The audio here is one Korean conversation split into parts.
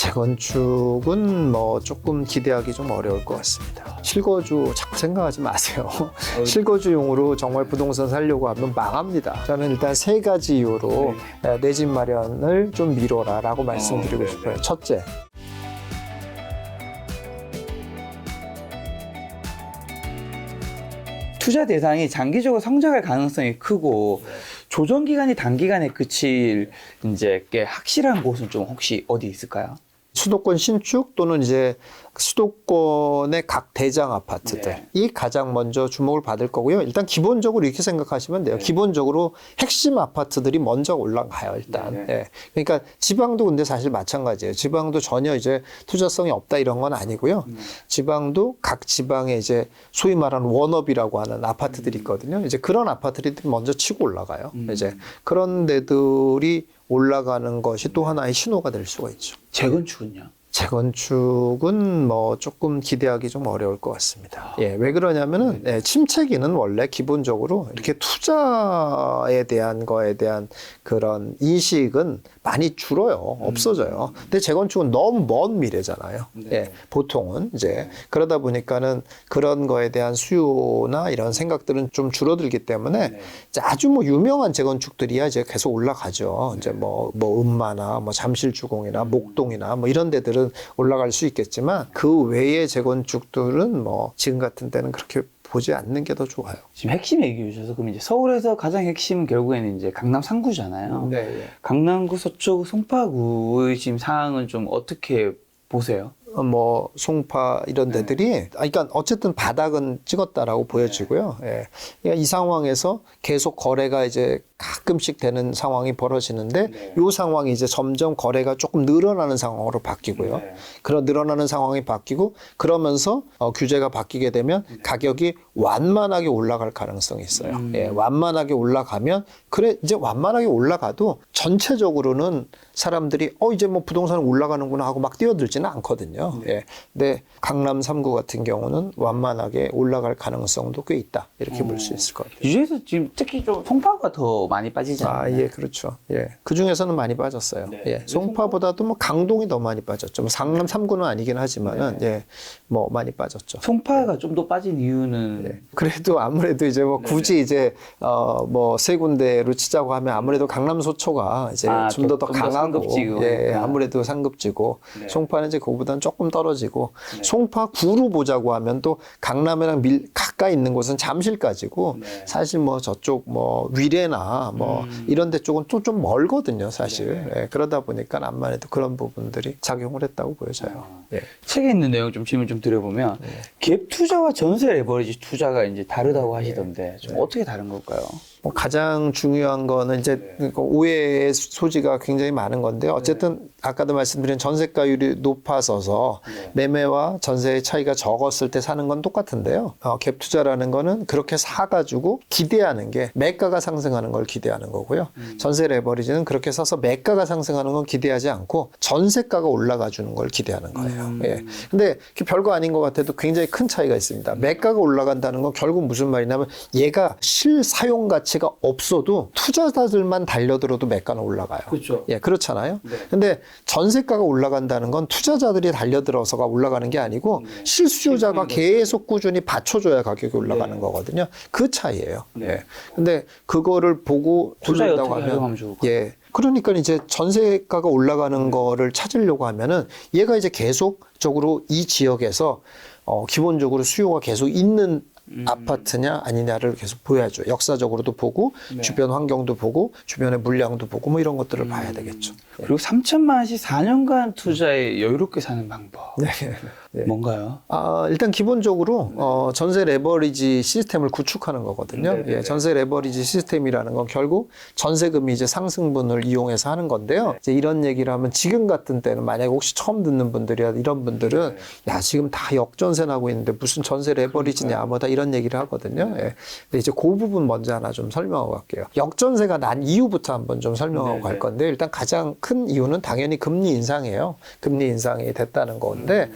재건축은 뭐 조금 기대하기 좀 어려울 것 같습니다. 실거주 자꾸 생각하지 마세요. 실거주용으로 정말 부동산 살려고 하면 망합니다. 저는 일단 세 가지 이유로 내 집 마련을 좀 미뤄라라고 말씀드리고 싶어요. 첫째, 투자 대상이 장기적으로 성장할 가능성이 크고 조정 기간이 단기간에 그칠 이제 게 확실한 곳은 좀 혹시 어디 있을까요? 수도권 신축 또는 이제 수도권의 각 대장 아파트들 이 가장 먼저 주목을 받을 거고요. 일단 기본적으로 이렇게 생각하시면 돼요. 기본적으로 핵심 아파트들이 먼저 올라가요. 일단. 예. 그러니까 지방도 근데 사실 마찬가지예요. 지방도 전혀 이제 투자성이 없다 이런 건 아니고요. 지방도 각 지방에 이제 소위 말하는 원업이라고 하는 아파트들이 있거든요. 이제 그런 아파트들이 먼저 치고 올라가요. 이제 그런 데들이 올라가는 것이 또 하나의 신호가 될 수가 있죠. 재건축은요? 재건축은 뭐 조금 기대하기 좀 어려울 것 같습니다. 예, 왜 그러냐면은 침체기는 원래 기본적으로 이렇게 투자에 대한 거에 대한 그런 인식은 많이 줄어요. 없어져요. 근데 재건축은 너무 먼 미래잖아요. 예, 보통은 이제 그러다 보니까는 그런 거에 대한 수요나 이런 생각들은 좀 줄어들기 때문에 이제 아주 뭐 유명한 재건축들이야 이제 계속 올라가죠. 이제 뭐 음마나 뭐 잠실주공이나 목동이나 뭐 이런 데들은 올라갈 수 있겠지만 그 외의 재건축들은 뭐 지금 같은 때는 그렇게 보지 않는 게 더 좋아요. 지금 핵심 얘기해 주셔서 그럼 이제 서울에서 가장 핵심은 결국에는 이제 강남 3구잖아요. 네. 강남구 서초구 송파구의 지금 상황은 좀 어떻게 보세요? 뭐 송파 이런 데들이 그러니까 어쨌든 바닥은 찍었다라고 보여지고요. 예. 그러니까 이 상황에서 계속 거래가 이제 가끔씩 되는 상황이 벌어지는데 이 상황이 이제 점점 거래가 조금 늘어나는 상황으로 바뀌고요. 그런 늘어나는 상황이 바뀌고 그러면서 규제가 바뀌게 되면 가격이 완만하게 올라갈 가능성이 있어요. 예. 완만하게 올라가면 그래 이제 완만하게 올라가도 전체적으로는 사람들이 이제 뭐 부동산 올라가는구나 하고 막 뛰어들지는 않거든요. 예. 근데 강남 3구 같은 경우는 완만하게 올라갈 가능성도 꽤 있다. 이렇게 볼 수 있을 것 같아요. 유주에서 지금 특히 좀 송파가 더 많이 빠지지 않나요? 예, 그렇죠. 예. 그 중에서는 많이 빠졌어요. 예. 송파보다도 뭐 강동이 더 많이 빠졌죠. 뭐 강남 3구는 아니긴 하지만은 예. 뭐 많이 빠졌죠. 송파가 좀 더 빠진 이유는 예. 그래도 아무래도 이제 뭐 굳이 이제 뭐 세 군데로 치자고 하면 아무래도 강남 소초가 이제 좀 더 강하고 상급지고. 예, 아무래도 상급지고 송파는 이제 그거보다는 조금 떨어지고 송파 구로 보자고 하면 또 강남이랑 가까이 있는 곳은 잠실까지고 사실 뭐 저쪽 뭐 위례나 뭐 이런 데 쪽은 또 좀 멀거든요, 사실. 예, 그러다 보니까 암만 해도 그런 부분들이 작용을 했다고 보여져요. 예. 책에 있는 내용 좀 질문 좀 드려보면 갭 투자와 전세 레버리지 투자가 이제 다르다고 하시던데 좀 어떻게 다른 걸까요? 뭐 가장 중요한 거는 이제 오해의 소지가 굉장히 많은 건데 어쨌든 아까도 말씀드린 전세가율이 높아서서 매매와 전세의 차이가 적었을 때 사는 건 똑같은데요. 갭 투자라는 거는 그렇게 사가지고 기대하는 게 매가가 상승하는 걸 기대하는 거고요. 전세 레버리지는 그렇게 사서 매가가 상승하는 건 기대하지 않고 전세가가 올라가 주는 걸 기대하는 거예요. 예. 근데 별거 아닌 것 같아도 굉장히 큰 차이가 있습니다. 매가가 올라간다는 건 결국 무슨 말이냐면 얘가 실사용 가치가 없어도 투자자들만 달려들어도 매가는 올라가요. 그렇죠. 예, 그렇잖아요. 근데 전세가가 올라간다는 건 투자자들이 달려들어서가 올라가는 게 아니고 실수요자가 계속 꾸준히 받쳐줘야 가격이 올라가는 거거든요. 그 차이예요. 예. 근데 그거를 보고 투자했다고 하면 예. 그러니까 이제 전세가가 올라가는 거를 찾으려고 하면은 얘가 이제 계속적으로 이 지역에서 기본적으로 수요가 계속 있는 아파트냐 아니냐를 계속 보여야죠. 역사적으로도 보고 주변 환경도 보고 주변의 물량도 보고 뭐 이런 것들을 봐야 되겠죠. 그리고 3천만 원씩 4년간 투자에 여유롭게 사는 방법. 네. 뭔가요? 일단 기본적으로 전세 레버리지 시스템을 구축하는 거거든요. 예, 전세 레버리지 시스템이라는 건 결국 전세금이 이제 상승분을 이용해서 하는 건데요. 이제 이런 얘기를 하면 지금 같은 때는 만약에 혹시 처음 듣는 분들이야 이런 분들은 야 지금 다 역전세 나고 있는데 무슨 전세 레버리지냐 뭐다 이런 얘기를 하거든요. 예. 근데 이제 그 부분 먼저 하나 좀 설명하고 갈게요. 역전세가 난 이유부터 한번 좀 설명하고 갈 건데 일단 가장 큰 이유는 당연히 금리 인상이에요. 금리 인상이 됐다는 건데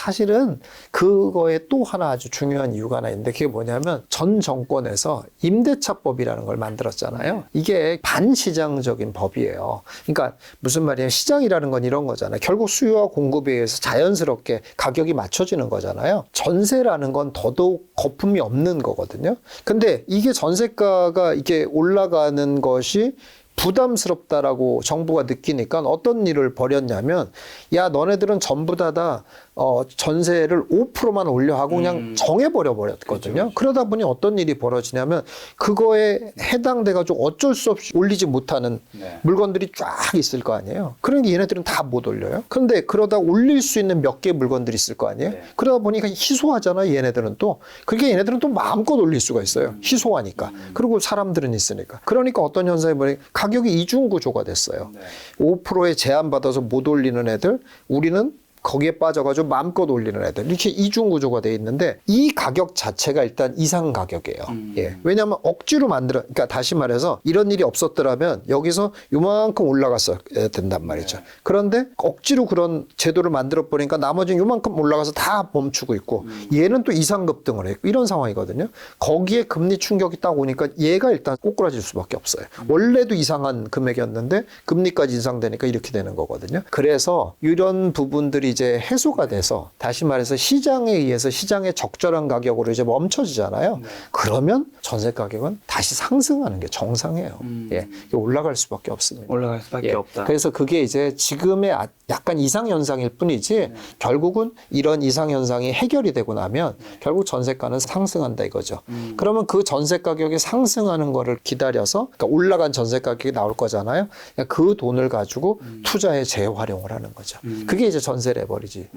사실은 그거에 또 하나 아주 중요한 이유가 하나 있는데 그게 뭐냐면 전 정권에서 임대차법이라는 걸 만들었잖아요. 이게 반시장적인 법이에요. 그러니까 무슨 말이에요? 시장이라는 건 이런 거잖아요. 결국 수요와 공급에 의해서 자연스럽게 가격이 맞춰지는 거잖아요. 전세라는 건 더더욱 거품이 없는 거거든요. 근데 이게 전세가가 이게 올라가는 것이 부담스럽다라고 정부가 느끼니까 어떤 일을 벌였냐면 야 너네들은 전부 다 전세를 5%만 올려하고 그냥 정해버려 버렸거든요. 그러다 보니 어떤 일이 벌어지냐면 그거에 해당돼가지고 어쩔 수 없이 올리지 못하는 물건들이 쫙 있을 거 아니에요. 그러니까 얘네들은 다 못 올려요. 그런데 그러다 올릴 수 있는 몇 개 물건들이 있을 거 아니에요. 그러다 보니까 희소하잖아요. 얘네들은 또. 그러니까 얘네들은 또 마음껏 올릴 수가 있어요. 희소하니까. 그리고 사람들은 있으니까. 그러니까 어떤 현상이 뭐냐 가격이 이중 구조가 됐어요. 5%에 제한받아서 못 올리는 애들, 우리는 거기에 빠져가지고 마음껏 올리는 애들 이렇게 이중 구조가 돼 있는데 이 가격 자체가 일단 이상 가격이에요. 예. 왜냐하면 억지로 그러니까 다시 말해서 이런 일이 없었더라면 여기서 요만큼 올라갔어야 된단 말이죠. 그런데 억지로 그런 제도를 만들어 버리니까 나머지는 요만큼 올라가서 다 멈추고 있고 얘는 또 이상 급등을 했고 이런 상황이거든요. 거기에 금리 충격이 딱 오니까 얘가 일단 꼬꾸라질 수밖에 없어요. 원래도 이상한 금액이었는데 금리까지 인상되니까 이렇게 되는 거거든요. 그래서 이런 부분들이 이제 해소가 돼서 다시 말해서 시장에 의해서 시장의 적절한 가격으로 이제 멈춰지잖아요. 그러면 전세 가격은 다시 상승하는 게 정상이에요. 예, 올라갈 수밖에 없습니다. 올라갈 수밖에 없다. 그래서 그게 이제 지금의 약간 이상 현상일 뿐이지 결국은 이런 이상 현상이 해결이 되고 나면 결국 전세가는 상승한다 이거죠. 그러면 그 전세 가격이 상승하는 거를 기다려서 그러니까 올라간 전세 가격이 나올 거잖아요. 그러니까 그 돈을 가지고 투자에 재활용을 하는 거죠. 그게 이제 전세 레버리지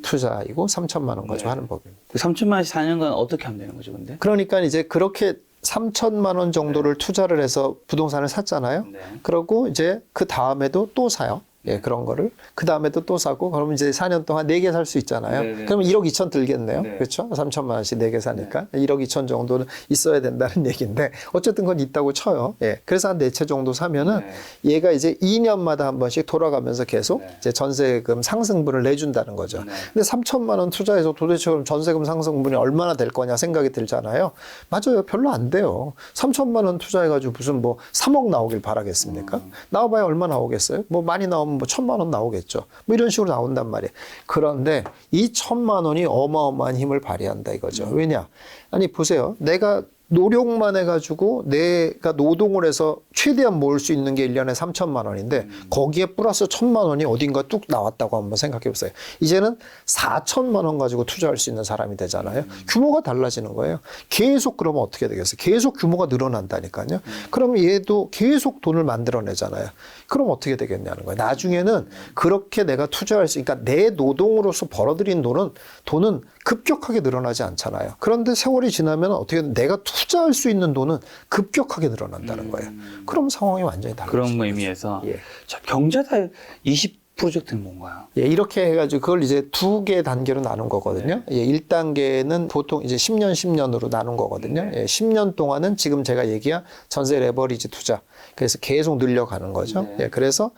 투자이고 3천만 원 가지고 하는 법입니다. 그 3천만 원씩 사는 건 어떻게 하면 되는 거죠, 근데? 그러니까 이제 그렇게 3천만 원 정도를 투자를 해서 부동산을 샀잖아요. 그러고 이제 그 다음에도 또 사요. 예, 그런 거를. 그 다음에도 또 사고, 그러면 이제 4년 동안 4개 살 수 있잖아요. 그러면 1억 2천 들겠네요. 그렇죠? 3천만 원씩 4개 사니까. 1억 2천 정도는 있어야 된다는 얘기인데, 어쨌든 그건 있다고 쳐요. 예. 그래서 한 4채 정도 사면은 얘가 이제 2년마다 한 번씩 돌아가면서 계속 이제 전세금 상승분을 내준다는 거죠. 근데 3천만 원 투자해서 도대체 그럼 전세금 상승분이 얼마나 될 거냐 생각이 들잖아요. 맞아요. 별로 안 돼요. 3천만 원 투자해가지고 무슨 뭐 3억 나오길 바라겠습니까? 나와봐야 얼마 나오겠어요? 뭐 많이 나오면 뭐 1,000만 원 나오겠죠. 뭐 이런 식으로 나온단 말이에요. 그런데 이 1,000만 원이 어마어마한 힘을 발휘한다 이거죠. 왜냐? 아니 보세요. 내가 노력만 해가지고 내가 노동을 해서 최대한 모을 수 있는 게 1년에 3천만 원인데 거기에 플러스 1,000만 원이 어딘가 뚝 나왔다고 한번 생각해 보세요. 이제는 4천만 원 가지고 투자할 수 있는 사람이 되잖아요. 규모가 달라지는 거예요. 계속 그러면 어떻게 되겠어요? 계속 규모가 늘어난다니까요. 그러면 얘도 계속 돈을 만들어내잖아요. 그럼 어떻게 되겠냐는 거예요. 나중에는 그렇게 내가 투자할 수, 그러니까 내 노동으로서 벌어들인 돈은 급격하게 늘어나지 않잖아요. 그런데 세월이 지나면 어떻게 내가 투자할 수 있는 돈은 급격하게 늘어난다는 거예요. 그럼 상황이 완전히 달라져요. 그런 의미에서 예. 자, 경자달 20 프로젝트는 뭔가요? 예, 이렇게 해가지고 그걸 이제 2개 단계로 나눈 거거든요. 예, 1단계는 보통 이제 10년, 10년으로 나눈 거거든요. 예, 10년 동안은 지금 제가 얘기한 전세 레버리지 투자. 그래서 계속 늘려가는 거죠. 예, 그래서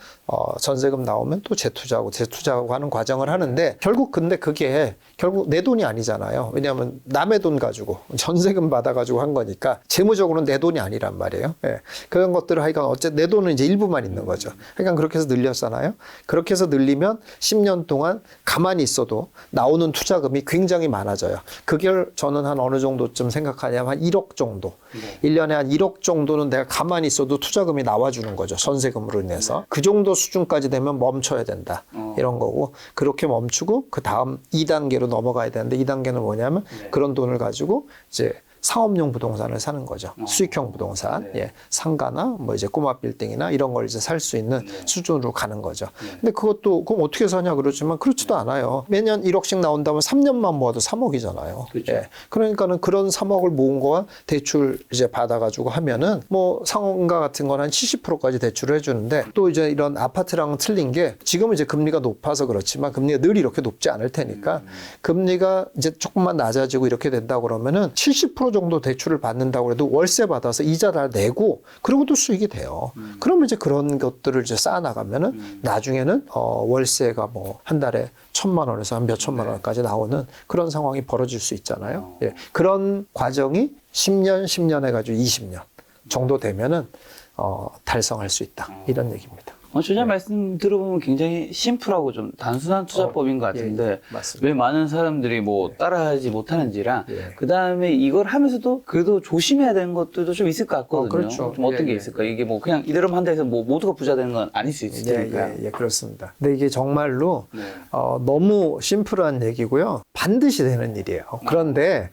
전세금 나오면 또 재투자하고 하는 과정을 하는데 결국 근데 그게 결국 내 돈이 아니잖아요. 왜냐하면 남의 돈 가지고 전세금 받아가지고 한 거니까 재무적으로는 내 돈이 아니란 말이에요. 예, 그런 것들을 하여간 어쨌든 내 돈은 이제 일부만 있는 거죠. 그러니까 그렇게 해서 늘렸잖아요. 그렇게 해서 늘리면 10년 동안 가만히 있어도 나오는 투자금이 굉장히 많아져요. 그걸 저는 한 어느 정도쯤 생각하냐면 한 1억 정도. 1년에 한 1억 정도는 내가 가만히 있어도 투자금이 나와주는 거죠. 전세금으로 인해서. 그 정도 수준까지 되면 멈춰야 된다. 이런 거고 그렇게 멈추고 그 다음 2단계로 넘어가야 되는데 2단계는 뭐냐면 그런 돈을 가지고 이제 상업용 부동산을 사는 거죠. 수익형 부동산, 예, 상가나 뭐 이제 꼬마 빌딩이나 이런 걸 이제 살 수 있는 수준으로 가는 거죠. 근데 그것도 그럼 어떻게 사냐 그러지만 그렇지도 않아요. 매년 1억씩 나온다면 3년만 모아도 3억이잖아요. 그렇죠. 예, 그러니까는 그런 3억을 모은 거와 대출 이제 받아가지고 하면은 뭐 상가 같은 건 한 70%까지 대출을 해주는데 또 이제 이런 아파트랑은 틀린 게 지금은 이제 금리가 높아서 그렇지만 금리가 늘 이렇게 높지 않을 테니까 금리가 이제 조금만 낮아지고 이렇게 된다 그러면은 70% 정도 대출을 받는다고 해도 월세 받아서 이자 다 내고 그러고도 수익이 돼요. 그러면 이제 그런 것들을 이제 쌓아 나가면은 나중에는 월세가 뭐 한 달에 1,000만 원에서 한 몇 천만 원까지 나오는 그런 상황이 벌어질 수 있잖아요. 예. 그런 과정이 10년 해가지고 20년 정도 되면은 달성할 수 있다. 이런 얘기입니다. 조장 말씀 들어보면 굉장히 심플하고 좀 단순한 투자법인 것 같은데 맞습니다. 왜 많은 사람들이 뭐 따라하지 못하는지랑 예. 그 다음에 이걸 하면서도 그래도 조심해야 되는 것들도 좀 있을 것 같거든요. 그렇죠. 좀 어떤 예, 게 예. 있을까? 이게 뭐 그냥 이대로만 한다 해서 뭐 모두가 부자 되는 건 아닐 수 있을 테니까요. 예, 그렇습니다. 근데 이게 정말로 네. 너무 심플한 얘기고요. 반드시 되는 일이에요. 그런데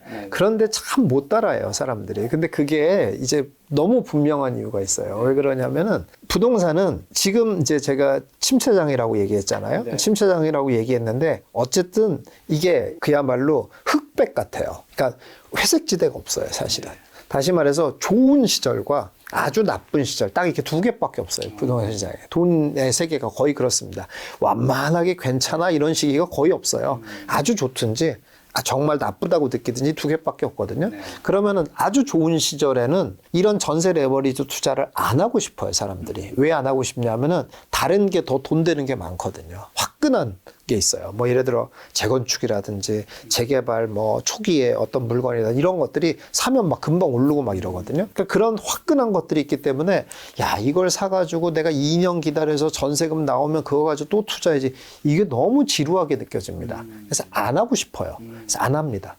참 못 따라해요, 사람들이. 근데 그게 이제 너무 분명한 이유가 있어요. 왜 그러냐면은 부동산은 지금 이제 제가 침체장이라고 얘기했잖아요. 네. 침체장이라고 얘기했는데 어쨌든 이게 그야말로 흑백 같아요. 그러니까 회색지대가 없어요, 사실은. 다시 말해서 좋은 시절과 아주 나쁜 시절 딱 이렇게 두 개밖에 없어요. 부동산 시장에. 돈의 세계가 거의 그렇습니다. 완만하게 괜찮아 이런 시기가 거의 없어요. 아주 좋든지 정말 나쁘다고 느끼든지 두 개밖에 없거든요. 그러면은 아주 좋은 시절에는 이런 전세 레버리지 투자를 안 하고 싶어요, 사람들이. 왜 안 하고 싶냐면은 다른 게 더 돈 되는 게 많거든요. 화끈한 게 있어요. 뭐 예를 들어 재건축이라든지 재개발 뭐 초기에 어떤 물건이나 이런 것들이 사면 막 금방 오르고 막 이러거든요. 그러니까 그런 화끈한 것들이 있기 때문에 야, 이걸 사가지고 내가 2년 기다려서 전세금 나오면 그거 가지고 또 투자해야지. 이게 너무 지루하게 느껴집니다. 그래서 안 하고 싶어요. 그래서 안 합니다.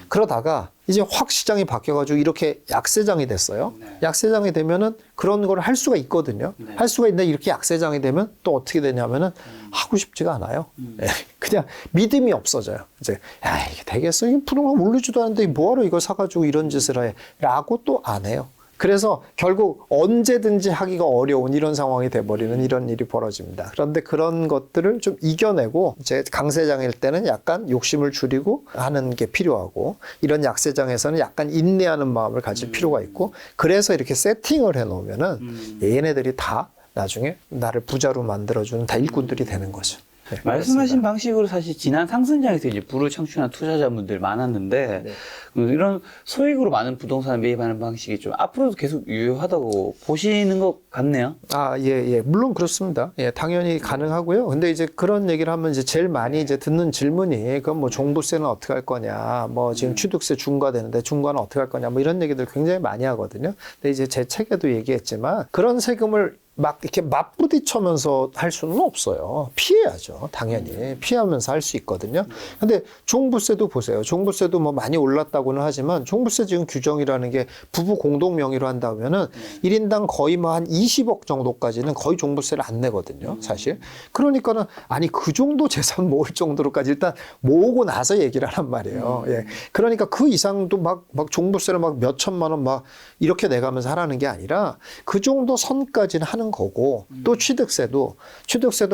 그러다가 이제 확 시장이 바뀌어가지고 이렇게 약세장이 됐어요. 약세장이 되면은 그런 걸 할 수가 있거든요. 할 수가 있는데 이렇게 약세장이 되면 또 어떻게 되냐면은 하고 싶지가 않아요. 예, 그냥 믿음이 없어져요. 이제 야, 이게 되겠어? 이게 부동산 오르지도 않는데 뭐하러 이걸 사가지고 이런 짓을 해? 라고 또 안 해요. 그래서 결국 언제든지 하기가 어려운 이런 상황이 돼버리는 이런 일이 벌어집니다. 그런데 그런 것들을 좀 이겨내고 이제 강세장일 때는 약간 욕심을 줄이고 하는 게 필요하고 이런 약세장에서는 약간 인내하는 마음을 가질 필요가 있고 그래서 이렇게 세팅을 해놓으면은 얘네들이 다 나중에 나를 부자로 만들어주는 다 일꾼들이 되는 거죠. 네, 말씀하신 방식으로 사실 지난 상승장에서 이제 부를 창출한 투자자분들 많았는데 이런 소액으로 많은 부동산을 매입하는 방식이 좀 앞으로도 계속 유효하다고 보시는 것 같네요. 예. 물론 그렇습니다. 예, 당연히 가능하고요. 근데 이제 그런 얘기를 하면 이제 제일 많이 이제 듣는 질문이 그럼 뭐 종부세는 어떻게 할 거냐, 뭐 지금 취득세 중과되는데 중과는 어떻게 할 거냐, 뭐 이런 얘기들 굉장히 많이 하거든요. 근데 이제 제 책에도 얘기했지만 그런 세금을 막 이렇게 맞부딪혀면서 할 수는 없어요. 피해야죠. 당연히. 피하면서 할 수 있거든요. 근데 종부세도 보세요. 종부세도 뭐 많이 올랐다고는 하지만 종부세 지금 규정이라는 게 부부 공동 명의로 한다면은 1인당 거의 뭐 한 20억 정도까지는 거의 종부세를 안 내거든요. 사실. 그러니까는 아니 그 정도 재산 모을 정도로까지 일단 모으고 나서 얘기를 하란 말이에요. 예. 그러니까 그 이상도 막 종부세를 막 몇 천만 원 막 이렇게 내가면서 하라는 게 아니라 그 정도 선까지는 하는 거고 또 취득세도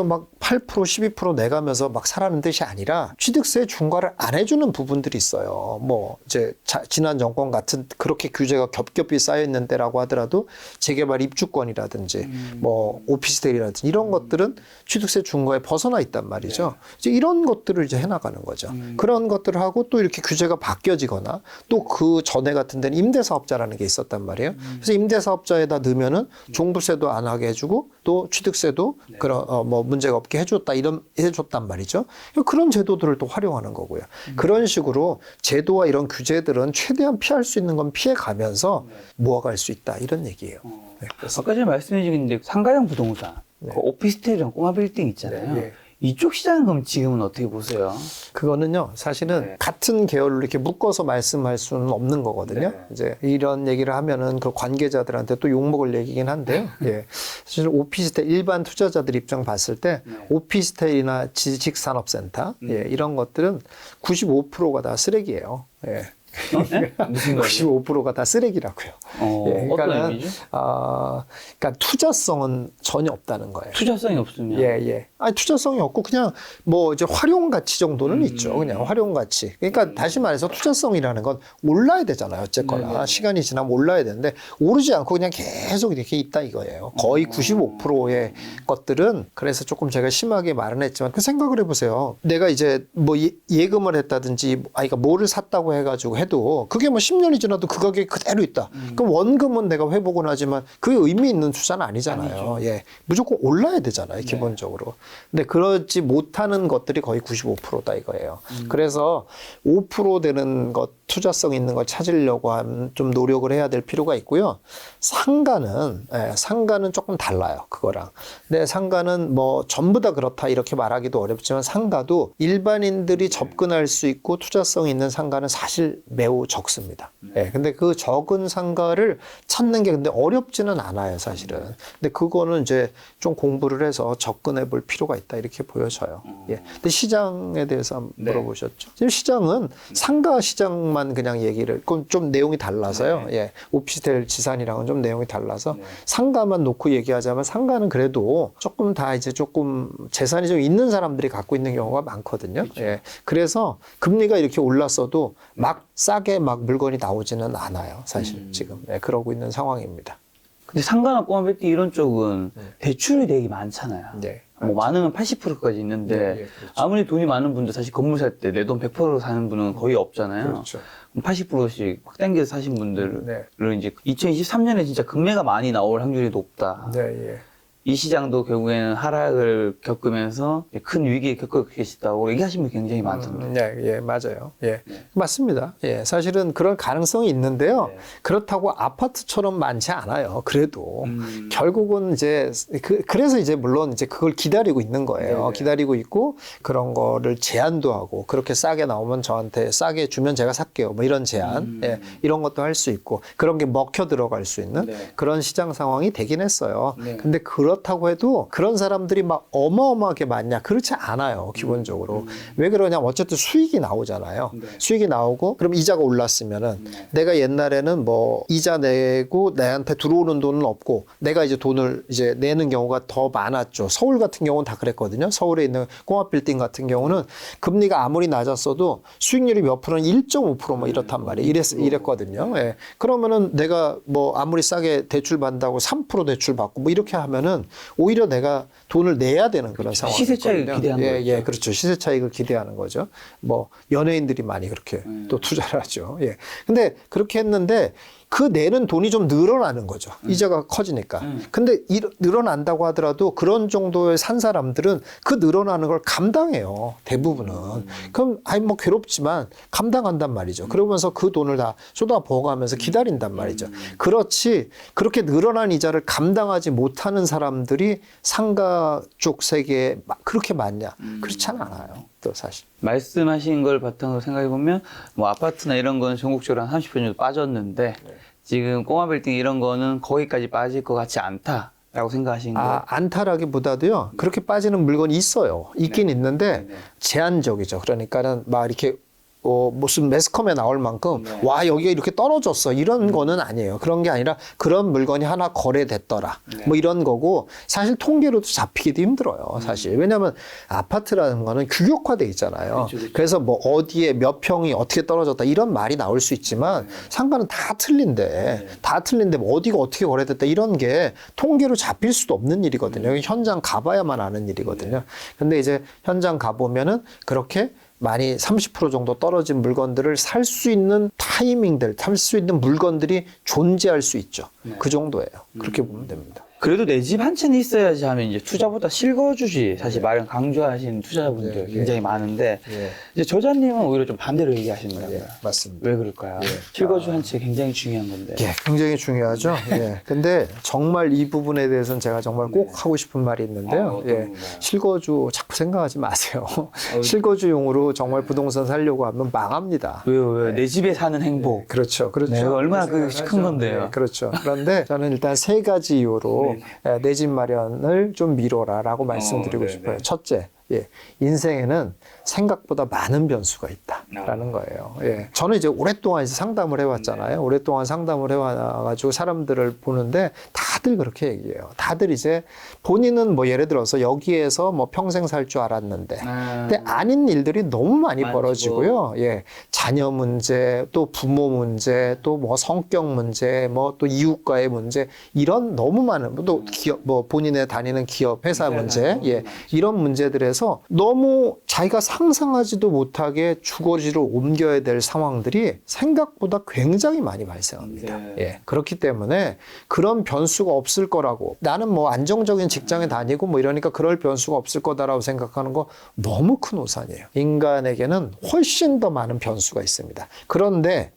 막 8% 12% 내가면서 막 사라는 뜻이 아니라 취득세 중과를 안 해주는 부분들이 있어요. 뭐 이제 지난 정권 같은 그렇게 규제가 겹겹이 쌓여 있는 때라고 하더라도 재개발 입주권이라든지 뭐 오피스텔이라든지 이런 것들은 취득세 중과에 벗어나 있단 말이죠. 이제 이런 것들을 이제 해나가는 거죠. 그런 것들을 하고 또 이렇게 규제가 바뀌어지거나 또 그 전에 같은 데는 임대사업자라는 게 있었단 말이에요. 그래서 임대사업자에다 넣으면은 종부세도 안 하게 해주고 또 취득세도 그런 뭐 문제가 없게 해줬단 말이죠. 그런 제도들을 또 활용하는 거고요. 그런 식으로 제도와 이런 규제들은 최대한 피할 수 있는 건 피해가면서 모아갈 수 있다 이런 얘기예요. 네, 아까 전에 말씀해 주셨는데 상가형 부동산, 그 오피스텔이랑 꼬마 빌딩 있잖아요. 네. 이쪽 시장은 그럼 지금은 어떻게 보세요? 그거는요, 사실은 같은 계열로 이렇게 묶어서 말씀할 수는 없는 거거든요. 이제 이런 얘기를 하면은 그 관계자들한테 또 욕먹을 얘기긴 한데요. 예. 사실 오피스텔 일반 투자자들 입장 봤을 때 오피스텔이나 지식산업센터 이런 것들은 95%가 다 쓰레기예요. 예. 무슨 거죠? 95%가 다 쓰레기라고요. 예, 어떤 그러니까는 의미죠? 그러니까 투자성은 전혀 없다는 거예요. 투자성이 없으면. 예. 아니, 투자성이 없고 그냥 뭐 이제 활용 가치 정도는 있죠. 그냥 활용 가치. 그러니까 다시 말해서 투자성이라는 건 올라야 되잖아요. 어쨌거나 시간이 지나면 올라야 되는데 오르지 않고 그냥 계속 이렇게 있다 이거예요. 거의 95%의 것들은 그래서 조금 제가 심하게 말은 했지만 그 생각을 해보세요. 내가 이제 뭐 예금을 했다든지 그러니까 뭐를 샀다고 해가지고 해도 그게 뭐 10년이 지나도 그 가격이 그대로 있다. 그럼 원금은 내가 회복은 하지만 그게 의미 있는 투자는 아니잖아요. 예, 무조건 올라야 되잖아요. 기본적으로. 근데 그러지 못하는 것들이 거의 95%다 이거예요. 그래서 5% 되는 것, 투자성 있는 걸 찾으려고 하면 좀 노력을 해야 될 필요가 있고요. 상가는 조금 달라요. 그거랑. 근데 상가는 뭐 전부 다 그렇다 이렇게 말하기도 어렵지만 상가도 일반인들이 접근할 수 있고 투자성 있는 상가는 사실 매우 적습니다. 예. 근데 그 적은 상가를 찾는 게 근데 어렵지는 않아요, 사실은. 근데 그거는 이제 좀 공부를 해서 접근해 볼 필요가 있다 이렇게 보여져요. 예. 근데 시장에 대해서 한번 물어보셨죠. 지금 시장은 상가 시장만 그냥 얘기를, 그건 좀 내용이 달라서요. 예. 오피스텔 지산이랑은 좀 내용이 달라서 상가만 놓고 얘기하자면 상가는 그래도 조금 다 이제 조금 재산이 좀 있는 사람들이 갖고 있는 경우가 많거든요. 예. 그래서 금리가 이렇게 올랐어도 막 싸게 막 물건이 나오지는 않아요. 사실 지금. 예. 그러고 있는 상황입니다. 근데 상가나 꼬마베티 이런 쪽은 대출이 되게 많잖아요. 네. 뭐 많으면 80%까지 있는데 그렇죠. 아무리 돈이 많은 분도 사실 건물 살 때 내 돈 100% 사는 분은 거의 없잖아요. 그렇죠. 80%씩 확 당겨서 사신 분들은 네. 이제 2023년에 진짜 금매가 많이 나올 확률이 높다. 네, 예. 이 시장도 결국에는 하락을 겪으면서 큰 위기에 겪고 계시다고 얘기하시는 분이 굉장히 많던데. 예, 맞아요. 예. 맞습니다. 예. 사실은 그런 가능성이 있는데요. 그렇다고 아파트처럼 많지 않아요. 그래도 결국은 이제 그래서 이제 물론 이제 그걸 기다리고 있는 거예요. 기다리고 있고 그런 거를 제한도 하고 그렇게 싸게 나오면 저한테 싸게 주면 제가 살게요. 뭐 이런 제한. 예. 이런 것도 할 수 있고 그런 게 먹혀 들어갈 수 있는 그런 시장 상황이 되긴 했어요. 근데 그렇다고 해도 그런 사람들이 막 어마어마하게 많냐? 그렇지 않아요. 기본적으로. 왜 그러냐면 어쨌든 수익이 나오잖아요. 수익이 나오고 그럼 이자가 올랐으면은 내가 옛날에는 뭐 이자 내고 내한테 들어오는 돈은 없고 내가 이제 돈을 이제 내는 경우가 더 많았죠. 서울 같은 경우는 다 그랬거든요. 서울에 있는 꼬마 빌딩 같은 경우는 금리가 아무리 낮았어도 수익률이 몇 프로는 1.5%뭐 이렇단 말이에요. 이랬거든요. 예. 그러면은 내가 뭐 아무리 싸게 대출 받는다고 3% 대출 받고 뭐 이렇게 하면은 오히려 내가 돈을 내야 되는 그런 상황이 시세 차익을 기대하는 거죠. 예, 그렇죠. 시세 차익을 기대하는 거죠. 뭐 연예인들이 많이 그렇게 또 투자를 하죠. 예. 근데 그렇게 했는데 그 내는 돈이 좀 늘어나는 거죠. 이자가 커지니까. 근데 늘어난다고 하더라도 그런 정도의 산 사람들은 그 늘어나는 걸 감당해요. 대부분은. 그럼 아니 뭐 괴롭지만 감당한단 말이죠. 그러면서 그 돈을 다 쏟아부어가면서 기다린단 말이죠. 그렇지 그렇게 늘어난 이자를 감당하지 못하는 사람들이 상가 쪽 세계에 그렇게 많냐? 그렇지는 않아요. 또 사실. 말씀하신 걸 바탕으로 생각해보면 뭐 아파트나 이런 거는 전국적으로 한 30% 정도 빠졌는데 지금 꼬마 빌딩 이런 거는 거기까지 빠질 것 같지 않다라고 생각하시는 거예요? 않다라기보다도요. 그렇게 빠지는 물건이 있어요. 있긴 있는데 제한적이죠. 그러니까는 막 이렇게 무슨 매스컴에 나올 만큼 와 여기가 이렇게 떨어졌어 이런 거는 아니에요. 그런 게 아니라 그런 물건이 하나 거래됐더라 뭐 이런 거고 사실 통계로도 잡히기도 힘들어요. 사실 왜냐하면 아파트라는 거는 규격화돼 있잖아요. 그래서 뭐 어디에 몇 평이 어떻게 떨어졌다 이런 말이 나올 수 있지만 상가는 다 틀린데 뭐 어디가 어떻게 거래됐다 이런 게 통계로 잡힐 수도 없는 일이거든요. 현장 가봐야만 아는 일이거든요. 근데 이제 현장 가보면은 그렇게 많이 30% 정도 떨어진 물건들을 살 수 있는 타이밍들, 살 수 있는 물건들이 존재할 수 있죠. 그 정도예요. 그렇게 보면 됩니다. 그래도 내 집 한 채는 있어야지 하면 이제 투자보다 실거주지 사실 마련 강조하시는 투자자분들 굉장히 많은데 이제 저자님은 오히려 좀 반대로 얘기하시는 거예요. 맞습니다. 왜 그럴까요? 실거주 한 채 굉장히 중요한 건데. 예, 굉장히 중요하죠. 예. 근데 정말 이 부분에 대해서는 제가 정말 꼭 하고 싶은 말이 있는데요. 실거주 자꾸 생각하지 마세요. 실거주용으로 정말 부동산 살려고 하면 망합니다. 왜요? 내 집에 사는 행복. 그렇죠. 내가 얼마나 그게 큰 건데요. 그렇죠. 그런데 저는 일단 세 가지 이유로 내 집 마련을 좀 미뤄라라고 말씀드리고 싶어요. 첫째, 인생에는 생각보다 많은 변수가 있다라는 거예요. 예. 저는 이제 오랫동안 이제 상담을 해왔잖아요. 오랫동안 상담을 해와가지고 사람들을 보는데 다들 그렇게 얘기해요. 다들 이제 본인은 뭐 예를 들어서 여기에서 뭐 평생 살 줄 알았는데, 근데 아닌 일들이 너무 많이 많죠. 벌어지고요. 예. 자녀 문제, 또 부모 문제, 또 뭐 성격 문제, 뭐 또 이웃과의 문제, 이런 너무 많은, 또 기업, 뭐 본인의 다니는 기업, 회사 문제, 예. 이런 문제들에서 너무 자기가 상상하지도 못하게 주거지로 옮겨야 될 상황들이 생각보다 굉장히 많이 발생합니다. 네. 예. 그렇기 때문에 그런 변수가 없을 거라고, 나는 뭐 안정적인 직장에 다니고 뭐 이러니까 그럴 변수가 없을 거다라고 생각하는 거 너무 큰 오산이에요. 인간에게는 훨씬 더 많은 변수가 있습니다. 그런데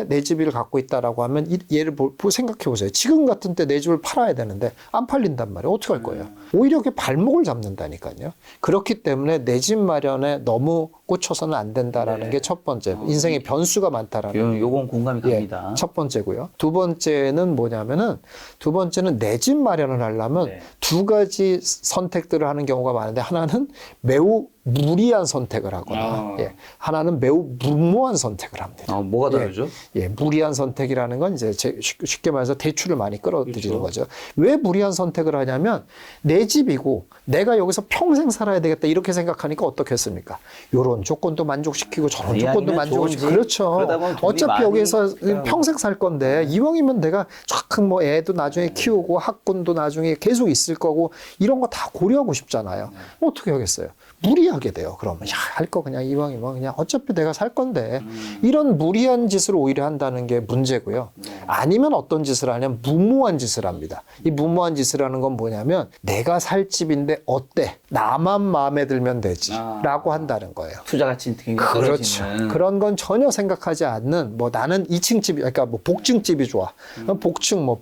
내 집을 갖고 있다라고 하면 얘를 생각해 보세요. 지금 같은 때 내 집을 팔아야 되는데 안 팔린단 말이에요. 어떻게 할 거예요? 오히려 이렇게 발목을 잡는다니까요. 그렇기 때문에 내 집 마련에 너무 꽂혀서는 안 된다라는 게 첫 번째. 인생에 변수가 많다라는. 요건 공감이 갑니다. 첫 번째고요. 두 번째는 뭐냐면은, 두 번째는 내 집 마련을 하려면 네. 두 가지 선택들을 하는 경우가 많은데, 하나는 매우 무리한 선택을 하거나, 예, 하나는 매우 무모한 선택을 합니다. 뭐가 다르죠? 예, 무리한 선택이라는 건 이제 쉽게 말해서 대출을 많이 끌어들이는 그렇죠. 거죠. 왜 무리한 선택을 하냐면, 내 집이고 내가 여기서 평생 살아야 되겠다 이렇게 생각하니까 어떻겠습니까? 요런 조건도 만족시키고 저런 조건도 아니면 만족시키고. 좋은지, 그렇죠. 그러다 보면 돈이 어차피 많이 여기서 있으니까. 평생 살 건데 이왕이면 내가 쫙 뭐 애도 나중에 키우고 학군도 나중에 계속 있을 거고 이런 거 다 고려하고 싶잖아요. 어떻게 하겠어요? 무리하게 돼요. 그러면 할 거 그냥 이왕이면 그냥 어차피 내가 살 건데, 이런 무리한 짓을 오히려 한다는 게 문제고요. 아니면 어떤 짓을 하냐면 무모한 짓을 합니다. 이 무모한 짓을 하는 건 뭐냐면, 내가 살 집인데 어때? 나만 마음에 들면 되지 라고 한다는 거예요. 투자 가치 굉장히 그렇죠. 떨어지는. 그런 건 전혀 생각하지 않는, 뭐 나는 2층 집이, 그러니까 뭐 복층집이 좋아.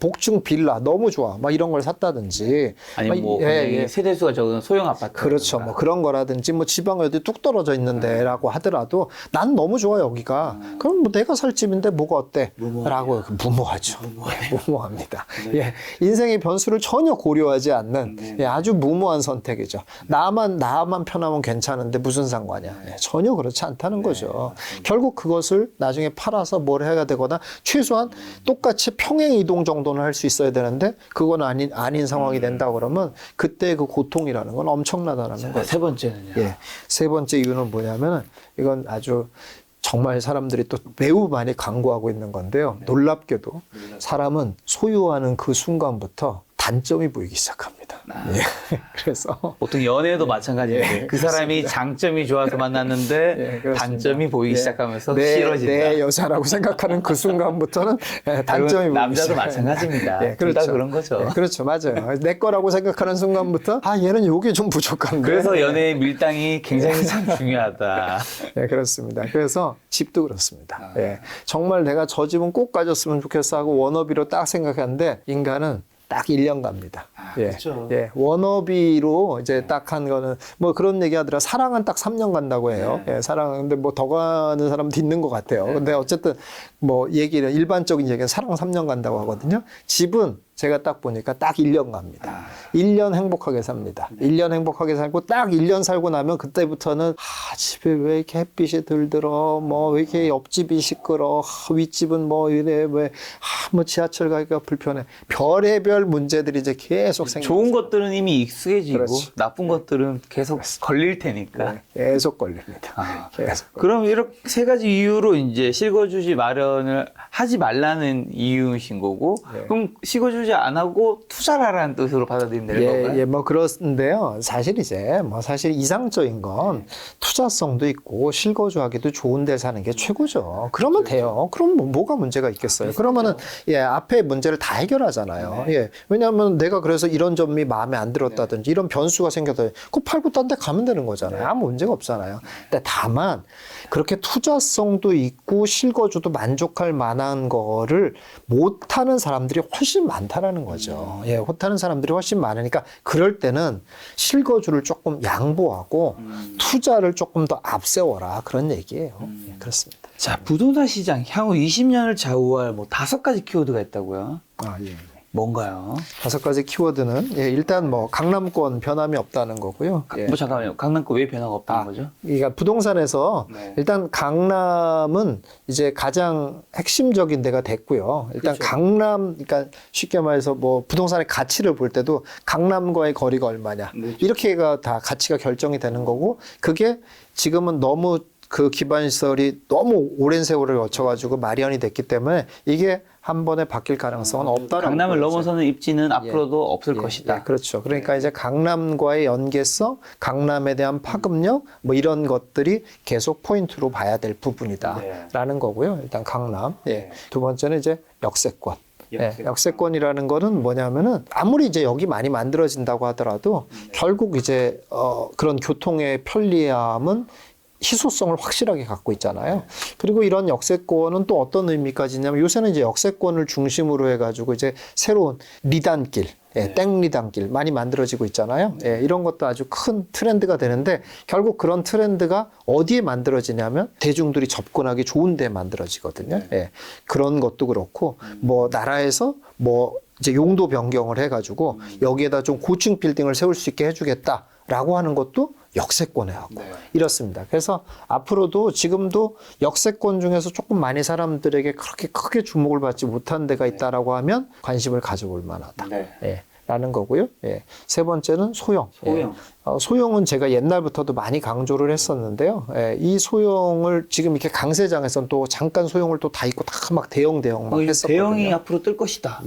복층 빌라 너무 좋아. 막 이런 걸 샀다든지. 아니 뭐 예, 굉장히 예. 세대수가 적은 소형 아파트. 그렇죠. 뭐 그런 거라든지, 뭐 지방에 어디 뚝 떨어져 있는데라고 하더라도 난 너무 좋아 여기가. 그럼 뭐 내가 살 집인데 뭐가 어때? 라고 무모하죠. 무모합니다. 예. 인생의 변수를 전혀 고려하지 않는, 예, 아주 무모한 선택이죠. 나만 편하면 괜찮은데 무슨 상관이야. 예, 전혀 그렇지 않다는 거죠. 결국 그것을 나중에 팔아서 뭘 해야 되거나, 최소한 똑같이 평행 이동 정도는 할 수 있어야 되는데 그건 아닌 상황이 된다 그러면 그때 그 고통이라는 건 엄청나다라는 거죠. 세 번째는요. 예. 세 번째 이유는 뭐냐면, 이건 아주 정말 사람들이 또 매우 많이 강구하고 있는 건데요. 놀랍게도 사람은 소유하는 그 순간부터 단점이 보이기 시작합니다. 예. 그래서 보통 연애도 마찬가지예요. 예, 그 사람이 장점이 좋아서 만났는데 예, 그렇습니다. 단점이 보이기 예. 시작하면서 내 싫어진다. 여자라고 생각하는 그 순간부터는, 예, 단점이 보이기 남자도 시작해요. 마찬가지입니다. 예, 둘 다 그런 거죠. 예, 그렇죠. 맞아요. 내 거라고 생각하는 순간부터 얘는 요게 좀 부족한데. 그래서 연애의 밀당이 굉장히 참 중요하다. 네, 그렇습니다. 그래서 집도 그렇습니다. 예. 정말 내가 저 집은 꼭 가졌으면 좋겠어 하고 워너비로 딱 생각하는데, 인간은 딱 1년 갑니다. 예. 그렇죠. 예. 워너비로 이제 딱 한 거는, 뭐 그런 얘기 하더라. 사랑은 딱 3년 간다고 해요. 예. 사랑은, 근데 뭐 더 가는 사람도 있는 것 같아요. 근데 어쨌든 뭐 일반적인 얘기는 사랑 3년 간다고 하거든요. 집은 제가 딱 보니까 딱 1년 갑니다. 1년 행복하게 삽니다. 1년 행복하게 살고, 딱 1년 살고 나면 그때부터는, 집에 왜 이렇게 햇빛이 들들어, 뭐 왜 이렇게 옆집이 시끄러, 윗집은 뭐 이래, 뭐 지하철 가기가 불편해. 별의별 문제들이 이제 계속 생기죠. 좋은 것들은 이미 익숙해지고 그렇지. 나쁜 것들은 계속 걸릴 테니까. 네, 계속 걸립니다. 계속. 그럼 이렇게 세 가지 이유로 이제 실거주지 마련을 하지 말라는 이유이신 거고, 네. 그럼 실거주지 안 하고 투자를 하라는 뜻으로 받아들이면 되는 건가요? 예, 뭐 그런데요. 사실 이제 뭐 사실 이상적인 건 투자성도 있고 실거주하기도 좋은 데 사는 게 최고죠. 그러면 돼요. 그럼 뭐가 문제가 있겠어요. 그러면은, 예, 앞에 문제를 다 해결하잖아요. 예. 왜냐하면 내가 그래서 이런 점이 마음에 안 들었다든지 이런 변수가 생겨서 그거 팔고 딴 데 가면 되는 거잖아요. 아무 문제가 없잖아요. 근데 다만 그렇게 투자성도 있고 실거주도 만족할 만한 거를 못하는 사람들이 훨씬 많다라는 거죠. 예, 못하는 사람들이 훨씬 많으니까 그럴 때는 실거주를 조금 양보하고 투자를 조금 더 앞세워라, 그런 얘기예요. 예, 그렇습니다. 자, 부동산 시장 향후 20년을 좌우할 뭐 5가지 키워드가 있다고요. 예. 뭔가요? 5가지 키워드는 예, 일단 뭐 강남권 변함이 없다는 거고요. 예. 뭐 잠깐만요. 강남권 왜 변화가 없다는 거죠? 그러니까 부동산에서 네. 일단 강남은 이제 가장 핵심적인 데가 됐고요. 일단 그렇죠. 강남, 그러니까 쉽게 말해서 뭐 부동산의 가치를 볼 때도 강남과의 거리가 얼마냐. 그렇죠. 이렇게가 다 가치가 결정이 되는 거고, 그게 지금은 너무 그 기반 시설이 너무 오랜 세월을 거쳐가지고 마련이 됐기 때문에 이게 한 번에 바뀔 가능성은 없다라고 강남을 보여져요. 넘어서는 입지는 앞으로도 없을 것이다. 그렇죠. 그러니까 이제 강남과의 연계성, 강남에 대한 파급력, 뭐 이런 것들이 계속 포인트로 봐야 될 부분이다라는 거고요. 일단 강남. 예. 두 번째는 이제 역세권. 역세권이라는 거는 뭐냐면은 아무리 이제 여기 많이 만들어진다고 하더라도 결국 이제 그런 교통의 편리함은 희소성을 확실하게 갖고 있잖아요. 그리고 이런 역세권은 또 어떤 의미까지 있냐면 요새는 이제 역세권을 중심으로 해가지고 이제 새로운 리단길, 땡리단길 많이 만들어지고 있잖아요. 이런 것도 아주 큰 트렌드가 되는데 결국 그런 트렌드가 어디에 만들어지냐면 대중들이 접근하기 좋은 데에 만들어지거든요. 그런 것도 그렇고 뭐 나라에서 뭐 이제 용도 변경을 해가지고 여기에다 좀 고층 빌딩을 세울 수 있게 해주겠다라고 하는 것도 역세권에 하고 이렇습니다. 그래서 앞으로도 지금도 역세권 중에서 조금 많이 사람들에게 그렇게 크게 주목을 받지 못한 데가 있다라고 하면 관심을 가져볼 만하다. 라는 거고요. 세 번째는 소형. 소형은 제가 옛날부터도 많이 강조를 했었는데요. 이 소형을 지금 이렇게 강세장에서는 또 잠깐 소형을 또 다 입고 다 막 대형 막 했었거든요. 대형이 앞으로 뜰 것이다.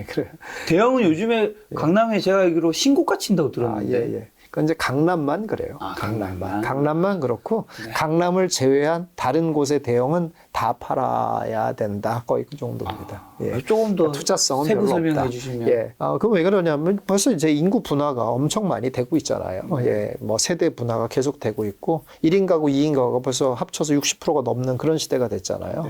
그래요. 대형은 요즘에 강남에 제가 알기로 신고가 친다고 들었는데. 그건 이제 강남만 그래요. 강남만 그렇고 강남을 제외한 다른 곳의 대형은 다 팔아야 된다. 거의 그 정도입니다. 조금 더 투자성은 세부 별로 설명해 없다. 주시면. 그럼 왜 그러냐면 벌써 이제 인구 분화가 엄청 많이 되고 있잖아요. 뭐 세대 분화가 계속 되고 있고 1인 가구, 2인 가구가 벌써 합쳐서 60%가 넘는 그런 시대가 됐잖아요.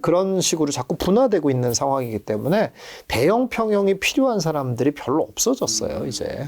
그런 식으로 자꾸 분화되고 있는 상황이기 때문에 대형 평형이 필요한 사람들이 별로 없어졌어요, 이제.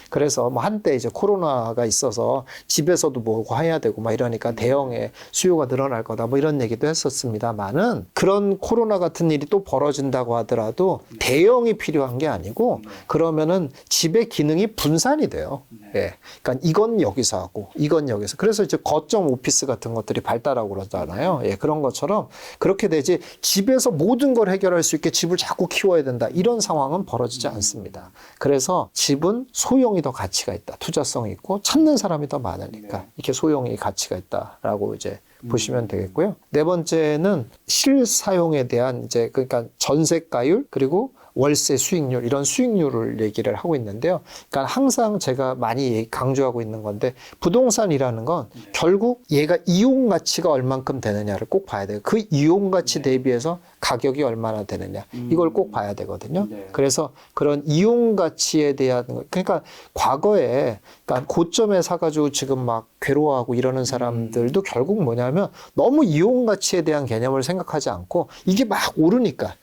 그래서 뭐 한때 이제 코로나가 있어서 집에서도 뭐고 해야 되고 막 이러니까 대형의 수요가 늘어날 거다 뭐 이런 얘기도 했었습니다만은 그런 코로나 같은 일이 또 벌어진다고 하더라도 대형이 필요한 게 아니고 그러면은 집의 기능이 분산이 돼요. 그러니까 이건 여기서 하고 이건 여기서. 그래서 이제 거점 오피스 같은 것들이 발달하고 그러잖아요. 그런 것처럼 그렇게 되지 집에서 모든 걸 해결할 수 있게 집을 자꾸 키워야 된다. 이런 상황은 벌어지지 않습니다. 그래서 집은 소형이 더 가치가 있다. 투자성이 있고 찾는 사람이 더 많으니까 이렇게 소형이 가치가 있다라고 이제 보시면 되겠고요. 네 번째는 실사용에 대한 이제 그러니까 전세가율 그리고 월세 수익률 이런 수익률을 얘기를 하고 있는데요. 그러니까 항상 제가 많이 강조하고 있는 건데 부동산이라는 건 결국 얘가 이용 가치가 얼만큼 되느냐를 꼭 봐야 돼요. 그 이용 가치 대비해서 가격이 얼마나 되느냐 이걸 꼭 봐야 되거든요. 그래서 그런 이용 가치에 대한 그러니까 과거에 그러니까 고점에 사가지고 지금 막 괴로워하고 이러는 사람들도 결국 뭐냐면 너무 이용 가치에 대한 개념을 생각하지 않고 이게 막 오르니까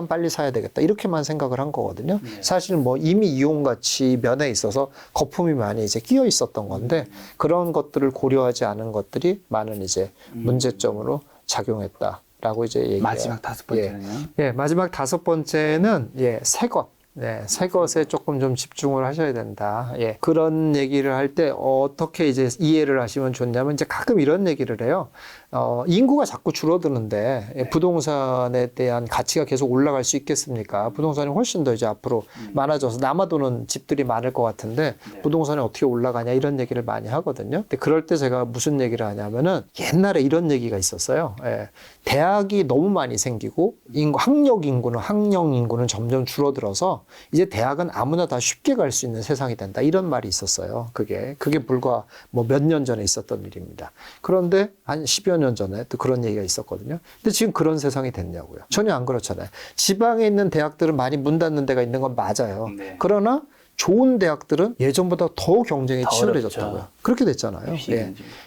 빨리 사야 되겠다 이렇게만 생각을 한 거거든요. 사실 뭐 이미 이용 가치 면에 있어서 거품이 많이 이제 끼어 있었던 건데 그런 것들을 고려하지 않은 것들이 많은 이제 문제점으로 작용했다라고 이제 얘기해요. 마지막 5번째는요? 마지막 5번째는 새 것. 새 것에 조금 좀 집중을 하셔야 된다. 그런 얘기를 할 때 어떻게 이제 이해를 하시면 좋냐면 이제 가끔 이런 얘기를 해요. 인구가 자꾸 줄어드는데 부동산에 대한 가치가 계속 올라갈 수 있겠습니까? 부동산이 훨씬 더 이제 앞으로 많아져서 남아도는 집들이 많을 것 같은데 부동산이 어떻게 올라가냐 이런 얘기를 많이 하거든요. 근데 그럴 때 제가 무슨 얘기를 하냐면은 옛날에 이런 얘기가 있었어요. 대학이 너무 많이 생기고 학령 인구는 점점 줄어들어서 이제 대학은 아무나 다 쉽게 갈 수 있는 세상이 된다. 이런 말이 있었어요. 그게 불과 뭐 몇 년 전에 있었던 일입니다. 그런데 한 10여 년 전에 또 그런 얘기가 있었거든요. 근데 지금 그런 세상이 됐냐고요. 전혀 안 그렇잖아요. 지방에 있는 대학들은 많이 문 닫는 데가 있는 건 맞아요. 그러나 좋은 대학들은 예전보다 더 경쟁이 치열해졌다고요. 그렇게 됐잖아요.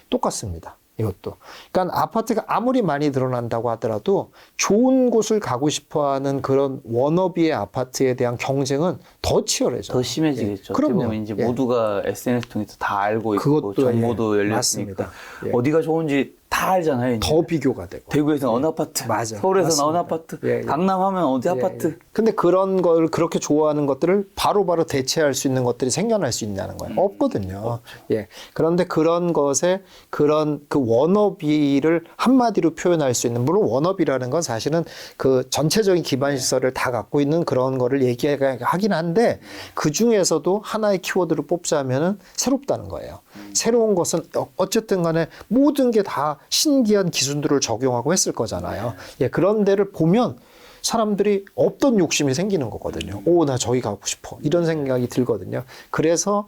똑같습니다. 이것도. 그러니까 아파트가 아무리 많이 늘어난다고 하더라도 좋은 곳을 가고 싶어하는 그런 워너비의 아파트에 대한 경쟁은 더 치열해져. 더 심해지겠죠. 그럼요. 이제 모두가 SNS 통해서 다 알고 있고 그것도 정보도 열렸으니까 어디가 좋은지 다 다 알잖아요. 이제. 더 비교가 되고. 대구에서 어느 아파트, 맞아. 서울에서 맞습니다. 어느 아파트, 예, 예. 강남 하면 어디 예, 아파트. 예. 근데 그런 걸 그렇게 좋아하는 것들을 바로바로 대체할 수 있는 것들이 생겨날 수 있냐는 거예요. 없거든요. 예. 그런데 그런 것에 그런 그 워너비를 한마디로 표현할 수 있는, 물론 워너비라는 건 사실은 그 전체적인 기반 시설을 다 갖고 있는 그런 거를 얘기하긴 한데 그 중에서도 하나의 키워드를 뽑자면은 새롭다는 거예요. 새로운 것은 어쨌든 간에 모든 게 다 신기한 기술들을 적용하고 했을 거잖아요. 예, 그런 데를 보면 사람들이 없던 욕심이 생기는 거거든요. 오, 나 저기 가고 싶어. 이런 생각이 들거든요. 그래서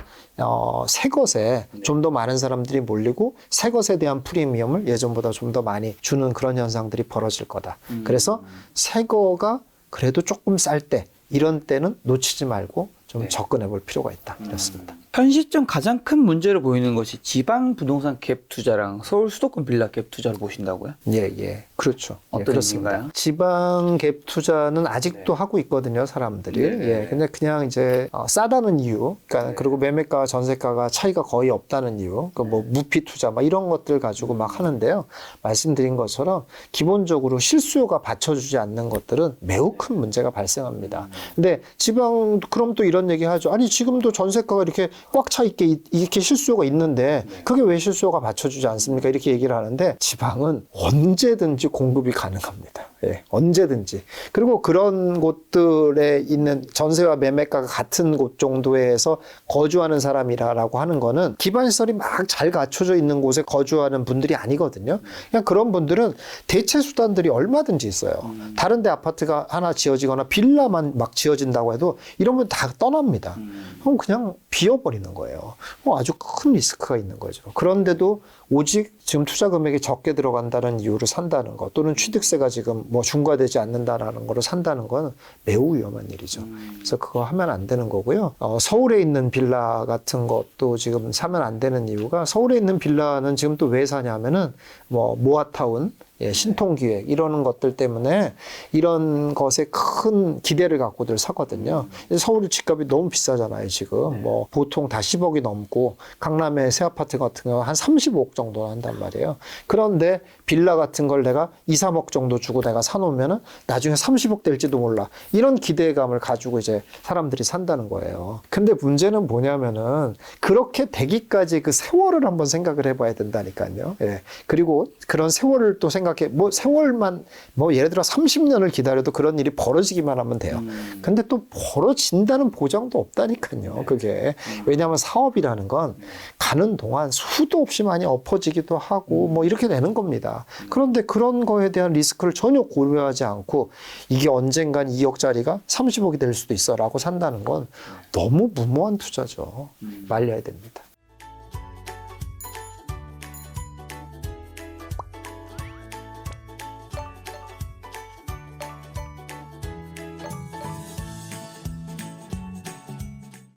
새 것에 좀 더 많은 사람들이 몰리고 새 것에 대한 프리미엄을 예전보다 좀 더 많이 주는 그런 현상들이 벌어질 거다. 그래서 새 거가 그래도 조금 쌀 때, 이런 때는 놓치지 말고 좀 접근해 볼 필요가 있다. 이렇습니다. 현 시점 가장 큰 문제로 보이는 것이 지방 부동산 갭 투자랑 서울 수도권 빌라 갭 투자를 보신다고요? 예, 예. 그렇죠. 어떤 예, 그렇습니다. 의미인가요? 지방 갭 투자는 아직도 하고 있거든요, 사람들이. 예. 근데 그냥 이제 싸다는 이유, 그러니까 그리고 매매가와 전세가가 차이가 거의 없다는 이유, 그 뭐 무피 투자 막 이런 것들 가지고 막 하는데요. 말씀드린 것처럼 기본적으로 실수요가 받쳐주지 않는 것들은 매우 큰 문제가 발생합니다. 근데 지방 그럼 또 이런 얘기 하죠. 아니 지금도 전세가가 이렇게 꽉 차 있게 이렇게 실수요가 있는데 그게 왜 실수요가 받쳐주지 않습니까? 이렇게 얘기를 하는데 지방은 언제든지 공급이 가능합니다. 예, 언제든지. 그리고 그런 곳들에 있는 전세와 매매가가 같은 곳 정도에서 거주하는 사람이라고 하는 거는 기반시설이 막 잘 갖춰져 있는 곳에 거주하는 분들이 아니거든요. 그냥 그런 분들은 대체 수단들이 얼마든지 있어요. 다른 데 아파트가 하나 지어지거나 빌라만 막 지어진다고 해도 이런 분 다 떠납니다. 그럼 그냥 비워버리는 거예요. 아주 큰 리스크가 있는 거죠. 그런데도 오직 지금 투자 금액이 적게 들어간다는 이유로 산다는 것, 또는 취득세가 지금 뭐 중과되지 않는다라는 거로 산다는 건 매우 위험한 일이죠. 그래서 그거 하면 안 되는 거고요. 서울에 있는 빌라 같은 것도 지금 사면 안 되는 이유가, 서울에 있는 빌라는 지금 또 왜 사냐면은 뭐 모아타운, 예, 신통기획 이러는 것들 때문에 이런 것에 큰 기대를 갖고들 사거든요. 서울 집값이 너무 비싸잖아요, 지금. 뭐 보통 다 10억이 넘고 강남의 새 아파트 같은 경우 한 35억 정도 한단 말이에요. 그런데 빌라 같은 걸 내가 2, 3억 정도 주고 내가 사놓으면은 나중에 30억 될지도 몰라. 이런 기대감을 가지고 이제 사람들이 산다는 거예요. 근데 문제는 뭐냐면은 그렇게 되기까지 그 세월을 한번 생각을 해봐야 된다니까요. 예. 그리고 그런 세월을 또 뭐 세월만 뭐 예를 들어 30년을 기다려도 그런 일이 벌어지기만 하면 돼요. 근데 또 벌어진다는 보장도 없다니까요. 그게. 왜냐하면 사업이라는 건 가는 동안 수도 없이 많이 엎어지기도 하고 뭐 이렇게 되는 겁니다. 그런데 그런 거에 대한 리스크를 전혀 고려하지 않고 이게 언젠간 2억짜리가 30억이 될 수도 있어 라고 산다는 건 너무 무모한 투자죠. 말려야 됩니다.